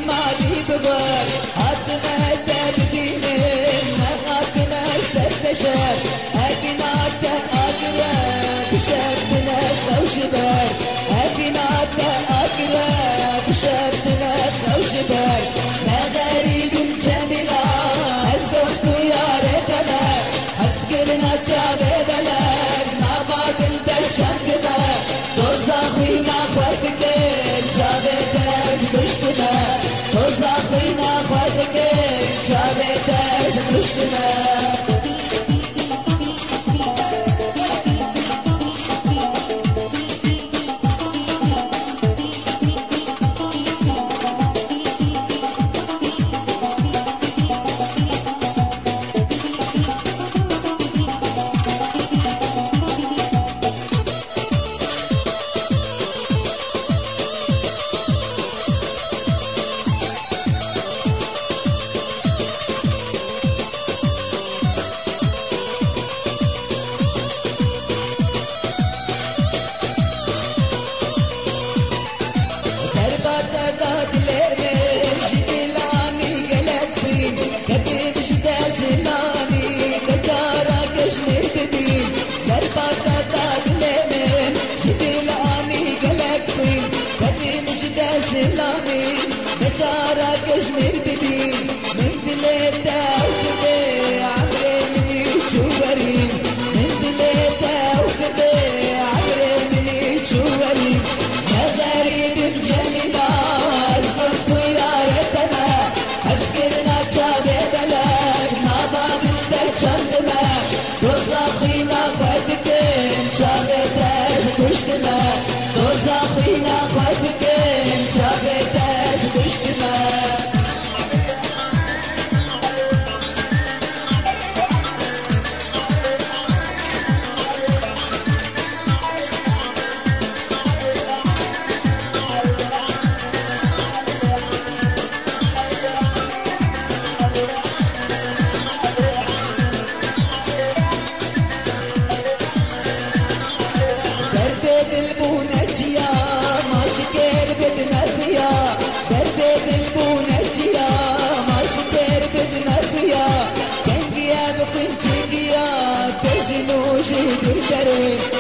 مالي بغير هاتنا تبدينين هاتنا ستشر هاتنا أقرب شفتنا خوشبر هاتنا أقرب شفتنا خوشبر ما غريب جميلة هزدوست يا ريتنا هزقلنا جابي بلد ما بعد البرشم كذا دوزاخينا خواتكين جابي تاز كشتنا دوزاخينا خواتكين جابي تاز كشتنا بشارة كشمير بدين من دليتا وكبي عمري مني تشورين من دليتا وكبي عمري مني تشورين يا غريب بجميلة أزمرت يا ريتنا أسكرنا جابي بلد ما بعد البرشم دماء دوزاخينا خواتكين جابي تاز كشتنا دوزاخينا خواتكين جابي تاز كشتنا بجنوش الدرب